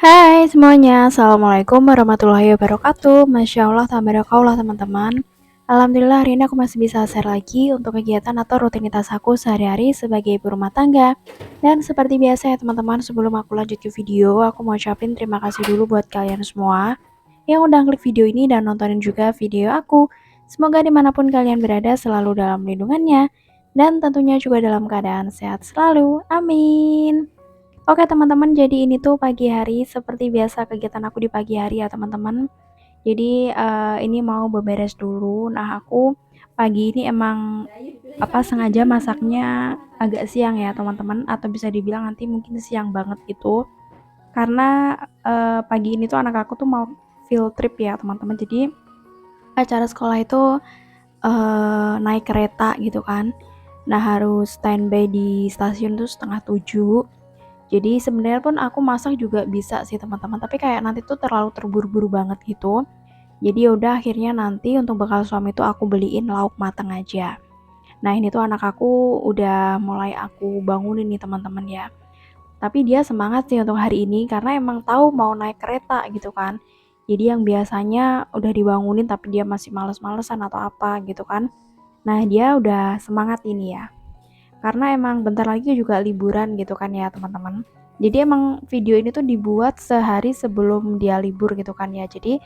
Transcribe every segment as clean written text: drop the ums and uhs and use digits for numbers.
Hai semuanya, Assalamualaikum warahmatullahi wabarakatuh. Masya Allah, tabarakallah teman-teman. Alhamdulillah hari ini aku masih bisa share lagi untuk kegiatan atau rutinitas aku sehari-hari sebagai ibu rumah tangga. Dan seperti biasa ya teman-teman, sebelum aku lanjut ke video, aku mau ucapin terima kasih dulu buat kalian semua yang udah klik video ini dan nontonin juga video aku. Semoga dimanapun kalian berada selalu dalam lindungannya dan tentunya juga dalam keadaan sehat selalu. Amin. Oke teman-teman, jadi ini tuh pagi hari seperti biasa kegiatan aku di pagi hari ya teman-teman. Jadi ini mau beberes dulu. Nah aku pagi ini emang sengaja masaknya agak siang ya teman-teman, atau bisa dibilang nanti mungkin siang banget gitu. Karena pagi ini tuh anak aku tuh mau field trip ya teman-teman. Jadi acara sekolah itu naik kereta gitu kan. Nah harus standby di stasiun tuh 6:30. Jadi sebenarnya pun aku masak juga bisa sih teman-teman, tapi kayak nanti tuh terlalu terburu-buru banget gitu. Jadi yaudah akhirnya nanti untuk bekal suami tuh aku beliin lauk mateng aja. Nah ini tuh anak aku udah mulai aku bangunin nih teman-teman ya. Tapi dia semangat sih untuk hari ini karena emang tahu mau naik kereta gitu kan. Jadi yang biasanya udah dibangunin tapi dia masih males-malesan atau apa gitu kan. Nah dia udah semangat ini ya. Karena emang bentar lagi juga liburan gitu kan ya teman-teman. Jadi emang video ini tuh dibuat sehari sebelum dia libur gitu kan ya. Jadi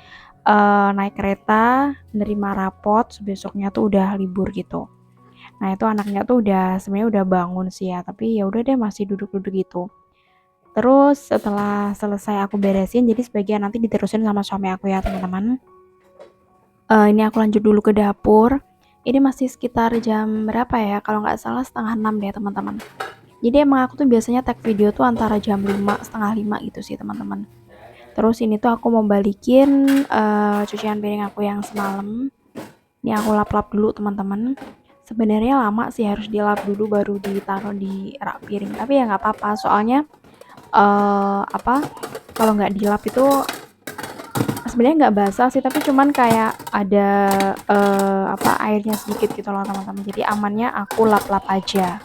naik kereta, nerima rapot, besoknya tuh udah libur gitu. Nah itu anaknya tuh udah sebenarnya udah bangun sih ya, tapi ya udah deh masih duduk-duduk gitu. Terus setelah selesai aku beresin, jadi sebagian nanti diterusin sama suami aku ya teman-teman. Ini aku lanjut dulu ke dapur. Ini masih sekitar jam berapa ya? Kalau nggak salah 5:30 deh teman-teman. Jadi emang aku tuh biasanya tag video tuh antara jam 5, setengah 5 gitu sih teman-teman. Terus ini tuh aku mau balikin cucian piring aku yang semalam. Ini aku lap-lap dulu teman-teman. Sebenarnya lama sih harus dilap dulu baru ditaruh di rak piring. Tapi ya nggak apa-apa soalnya kalau nggak dilap itu sebenarnya nggak basah sih, tapi cuman kayak ada airnya sedikit gitu loh teman-teman. Jadi amannya aku lap-lap aja.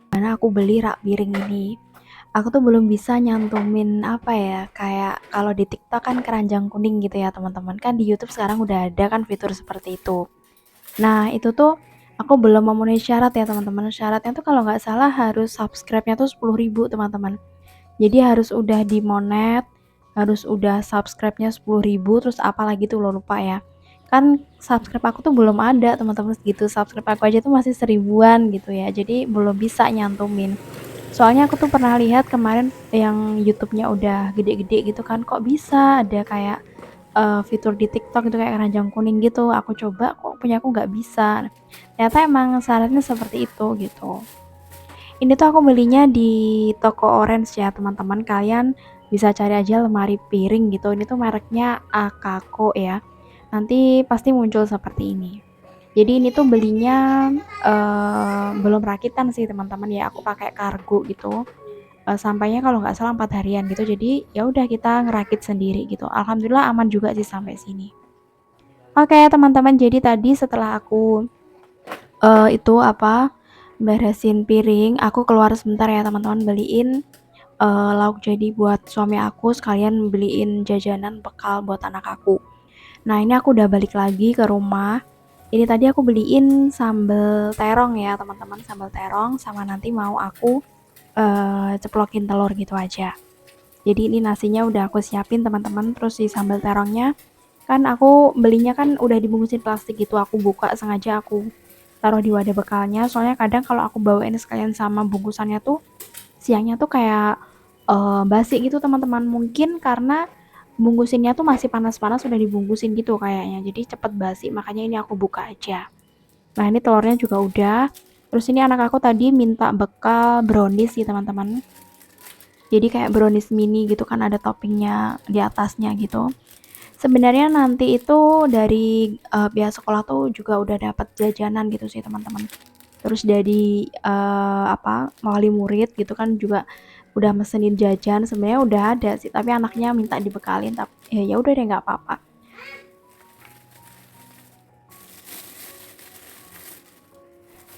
Karena aku beli rak piring ini, aku tuh belum bisa nyantumin kayak kalau di TikTok kan keranjang kuning gitu ya teman-teman, kan di YouTube sekarang udah ada kan fitur seperti itu. Nah itu tuh aku belum memenuhi syarat ya teman-teman. Syaratnya tuh kalau nggak salah harus subscribe-nya tuh 10.000 teman-teman. Jadi harus udah di monet, harus udah subscribe-nya 10.000, terus apalagi tuh lo lupa ya. Kan subscribe aku tuh belum ada teman-teman segitu. Subscribe aku aja tuh masih 1000-an gitu ya. Jadi belum bisa nyantumin. Soalnya aku tuh pernah lihat kemarin yang YouTube-nya udah gede-gede gitu kan, kok bisa ada kayak fitur di TikTok itu kayak keranjang kuning gitu. Aku coba kok punya aku nggak bisa. Ternyata emang syaratnya seperti itu gitu. Ini tuh aku belinya di toko Orange ya teman-teman. Kalian bisa cari aja lemari piring gitu. Ini tuh mereknya Akako ya. Nanti pasti muncul seperti ini. Jadi ini tuh belinya belum rakitan sih teman-teman ya. Aku pakai kargo gitu. Sampainya kalau nggak salah 4 harian gitu. Jadi ya udah kita ngerakit sendiri gitu. Alhamdulillah aman juga sih sampai sini. Oke teman-teman, jadi tadi setelah aku beresin piring, aku keluar sebentar ya teman-teman beliin lauk jadi buat suami aku, sekalian beliin jajanan bekal buat anak aku. Nah ini aku udah balik lagi ke rumah. Ini tadi aku beliin sambal terong ya teman-teman, sambal terong sama nanti mau aku ceplokin telur gitu aja. Jadi ini nasinya udah aku siapin teman-teman, terus si sambal terongnya kan aku belinya kan udah dibungkusin plastik gitu, aku buka sengaja aku taruh di wadah bekalnya, soalnya kadang kalau aku bawain sekalian sama bungkusannya tuh siangnya tuh kayak basi gitu teman-teman. Mungkin karena bungkusinnya tuh masih panas-panas udah dibungkusin gitu kayaknya, jadi cepet basi, makanya ini aku buka aja. Nah ini telurnya juga udah, Terus ini anak aku tadi minta bekal brownies sih teman-teman. Jadi kayak brownies mini gitu kan, ada toppingnya di atasnya gitu. Sebenarnya nanti itu dari pihak sekolah tuh juga udah dapat jajanan gitu sih teman-teman. Terus dari wali murid gitu kan juga udah mesenin jajan, sebenarnya udah ada sih, tapi anaknya minta dibekalin, tapi ya udah deh nggak apa-apa.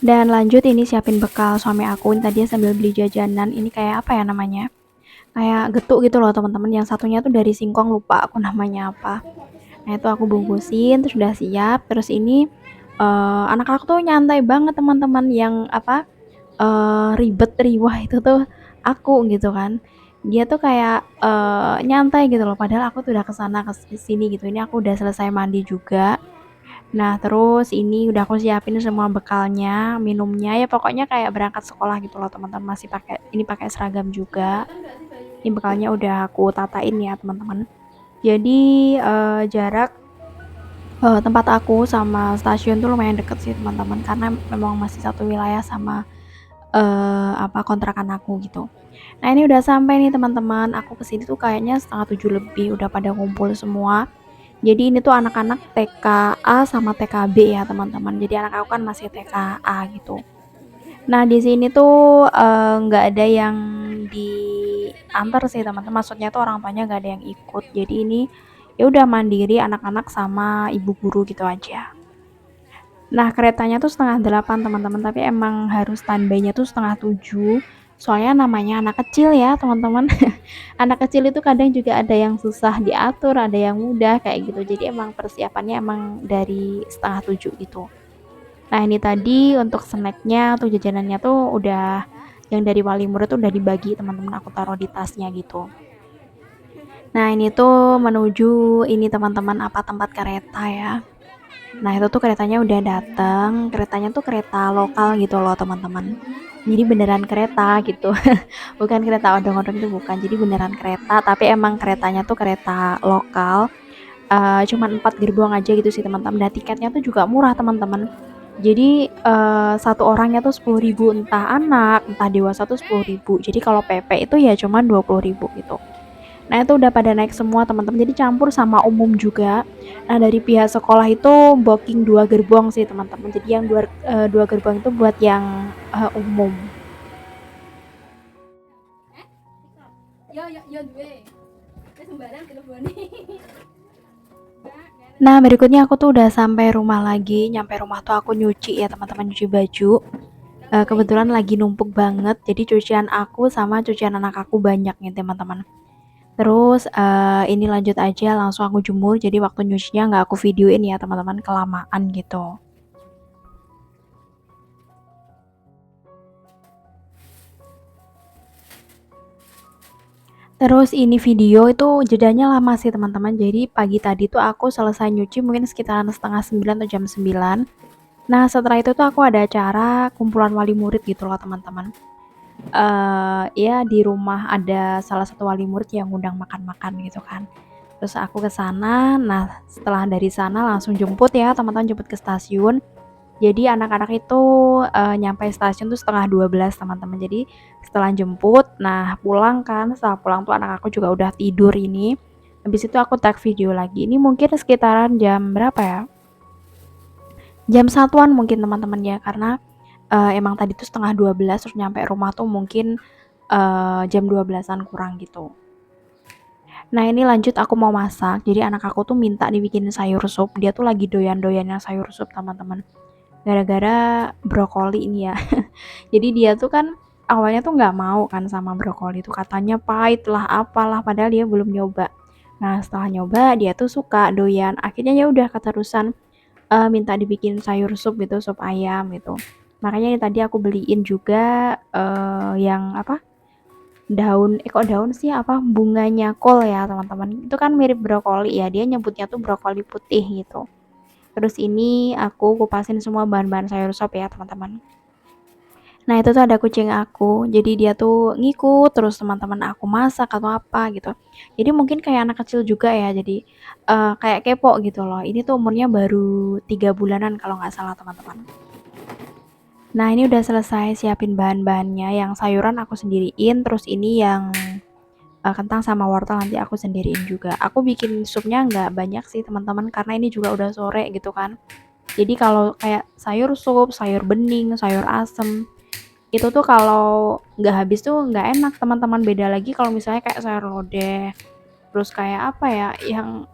Dan lanjut ini siapin bekal suami aku, ini tadinya sambil beli jajanan, ini kayak apa ya namanya? Kayak getuk gitu loh teman-teman, yang satunya tuh dari singkong, lupa aku namanya apa. Nah itu aku bungkusin, terus udah siap. Terus ini anak aku tuh nyantai banget teman-teman, yang ribet riwah itu tuh aku gitu kan. Dia tuh kayak nyantai gitu loh, padahal aku tuh udah kesana kesini gitu. Ini aku udah selesai mandi juga. Nah terus ini udah aku siapin semua bekalnya, minumnya, ya pokoknya kayak berangkat sekolah gitu loh teman-teman. Masih pakai seragam juga. Ini bekalnya udah aku tatain ya teman-teman. Jadi jarak tempat aku sama stasiun tuh lumayan deket sih teman-teman, karena memang masih satu wilayah sama kontrakan aku gitu. Nah ini udah sampai nih teman-teman, aku kesini tuh kayaknya setengah 7 lebih, udah pada ngumpul semua. Jadi ini tuh anak-anak TKA sama TKB ya teman-teman, jadi anak aku kan masih TKA gitu. Nah di sini tuh nggak ada yang diantar sih teman-teman, maksudnya tuh orang tuanya nggak ada yang ikut, jadi ini ya udah mandiri anak-anak sama ibu guru gitu aja. Nah keretanya tuh setengah 8 teman-teman, tapi emang harus standby-nya tuh setengah 7, soalnya namanya anak kecil ya teman-teman. Anak kecil itu kadang juga ada yang susah diatur, ada yang mudah kayak gitu, jadi emang persiapannya emang dari setengah 7 gitu. Nah ini tadi untuk snacknya tuh, jajanannya tuh udah, yang dari wali murid tuh udah dibagi teman-teman, aku taruh di tasnya gitu. Nah ini tuh menuju ini teman-teman, tempat kereta ya. Nah itu tuh keretanya udah dateng, keretanya tuh kereta lokal gitu loh teman-teman. Jadi beneran kereta gitu, bukan kereta odong-odong, itu bukan. Jadi beneran kereta, tapi emang keretanya tuh kereta lokal. Cuman 4 gerbong aja gitu sih teman-teman. Dan tiketnya tuh juga murah teman-teman. Jadi satu orangnya tuh 10.000, entah anak, entah dewasa tuh 10.000. Jadi kalau PP itu ya cuman 20.000 gitu. Nah itu udah pada naik semua teman-teman, jadi campur sama umum juga. Nah dari pihak sekolah itu booking 2 gerbong sih teman-teman, jadi yang dua gerbong itu buat yang umum. Nah berikutnya aku tuh udah sampai rumah lagi, nyampe rumah tuh aku nyuci ya teman-teman, nyuci baju. Kebetulan lagi numpuk banget, jadi cucian aku sama cucian anak aku banyak nih teman-teman. Terus ini lanjut aja langsung aku jemur, jadi waktu nyucinya nggak aku videoin ya teman-teman, kelamaan gitu. Terus ini video itu jedanya lama sih teman-teman, jadi pagi tadi tuh aku selesai nyuci mungkin sekitaran setengah 9 atau jam 9. Nah setelah itu tuh aku ada acara kumpulan wali murid gitu loh teman-teman. Ya di rumah ada salah satu wali murid yang ngundang makan-makan gitu kan. Terus aku ke sana, nah setelah dari sana langsung jemput ya teman-teman, jemput ke stasiun. Jadi anak-anak itu nyampe stasiun tuh setengah 12 teman-teman. Jadi setelah jemput, nah pulang kan, setelah pulang tuh anak aku juga udah tidur ini. Habis itu aku tag video lagi. Ini mungkin sekitaran jam berapa ya? Jam satuan mungkin teman-teman ya, karena emang tadi tuh setengah 12, terus nyampe rumah tuh mungkin jam 12-an kurang gitu. Nah ini lanjut aku mau masak. Jadi anak aku tuh minta dibikinin sayur sup. Dia tuh lagi doyan-doyannya sayur sup teman-teman. Gara-gara brokoli ini ya. Jadi dia tuh kan awalnya tuh nggak mau kan sama brokoli itu, katanya pahit lah apalah, padahal dia belum nyoba. Nah setelah nyoba dia tuh suka doyan. Akhirnya ya udah keterusan minta dibikin sayur sup gitu, sup ayam gitu. Makanya ini tadi aku beliin juga yang daun, kok daun sih, bunganya kol ya teman-teman. Itu kan mirip brokoli ya, dia nyebutnya tuh brokoli putih gitu. Terus ini aku kupasin semua bahan-bahan sayur sop ya teman-teman. Nah itu tuh ada kucing aku, jadi dia tuh ngikut terus teman-teman aku masak atau apa gitu. Jadi mungkin kayak anak kecil juga ya, jadi kayak kepo gitu loh. Ini tuh umurnya baru 3 bulanan kalau nggak salah teman-teman. Nah, ini udah selesai siapin bahan-bahannya, yang sayuran aku sendiriin, terus ini yang kentang sama wortel nanti aku sendiriin juga. Aku bikin supnya nggak banyak sih teman-teman, karena ini juga udah sore gitu kan. Jadi kalau kayak sayur sup, sayur bening, sayur asem, itu tuh kalau nggak habis tuh nggak enak teman-teman. Beda lagi kalau misalnya kayak sayur lodeh, terus kayak apa ya, yang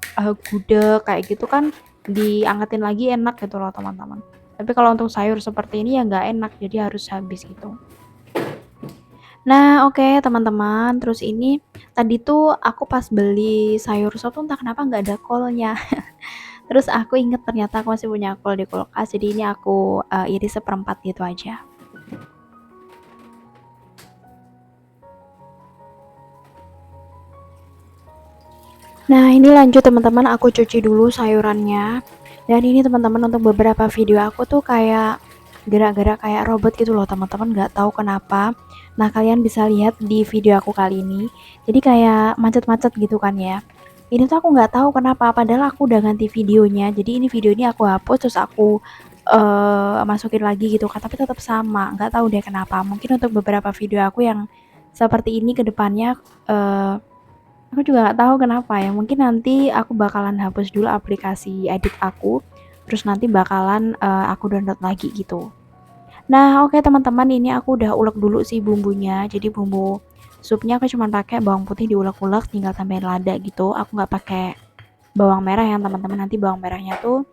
gudeg kayak gitu kan diangetin lagi enak gitu loh teman-teman. Tapi kalau untuk sayur seperti ini ya nggak enak, jadi harus habis gitu. Nah, oke teman-teman, terus ini tadi tuh aku pas beli sayur sop tuh entah kenapa nggak ada kolnya. Terus aku inget ternyata aku masih punya kol di kulkas, jadi ini aku iris seperempat gitu aja. Nah, ini lanjut teman-teman, aku cuci dulu sayurannya. Dan ini teman-teman, untuk beberapa video aku tuh kayak gerak-gerak kayak robot gitu loh teman-teman, nggak tahu kenapa. Nah, kalian bisa lihat di video aku kali ini. Jadi kayak macet-macet gitu kan ya. Ini tuh aku nggak tahu kenapa, padahal aku udah ganti videonya. Jadi ini video ini aku hapus terus aku masukin lagi gitu kan, tapi tetap sama. Nggak tahu deh kenapa. Mungkin untuk beberapa video aku yang seperti ini ke depannya aku juga nggak tahu kenapa ya, mungkin nanti aku bakalan hapus dulu aplikasi edit aku, terus nanti bakalan, aku download lagi gitu. Nah, oke teman-teman, ini aku udah ulek dulu sih bumbunya. Jadi bumbu supnya aku cuma pakai bawang putih diulek-ulek, tinggal tambahin lada gitu. Aku nggak pakai bawang merah ya teman-teman, nanti bawang merahnya tuh,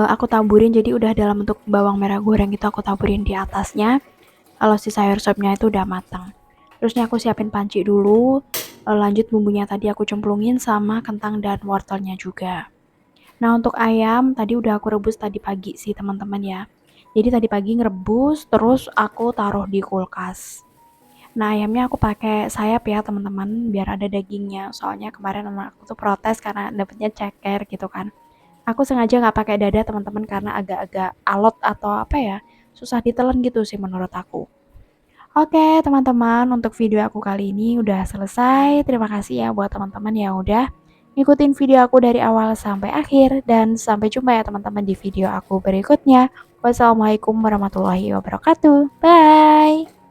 aku taburin, jadi udah dalam bentuk bawang merah goreng itu aku taburin di atasnya, kalau si sayur supnya itu udah matang. Terusnya aku siapin panci dulu, lanjut bumbunya tadi aku cemplungin sama kentang dan wortelnya juga. Nah, untuk ayam tadi udah aku rebus tadi pagi sih teman-teman ya. Jadi tadi pagi ngerebus terus aku taruh di kulkas. Nah, ayamnya aku pakai sayap ya teman-teman, biar ada dagingnya. Soalnya kemarin anak aku tuh protes karena dapetnya ceker gitu kan. Aku sengaja nggak pakai dada teman-teman karena agak-agak alot atau apa ya, susah ditelan gitu sih menurut aku. Oke teman-teman, untuk video aku kali ini udah selesai. Terima kasih ya buat teman-teman yang udah ngikutin video aku dari awal sampai akhir. Dan sampai jumpa ya teman-teman di video aku berikutnya. Wassalamualaikum warahmatullahi wabarakatuh. Bye!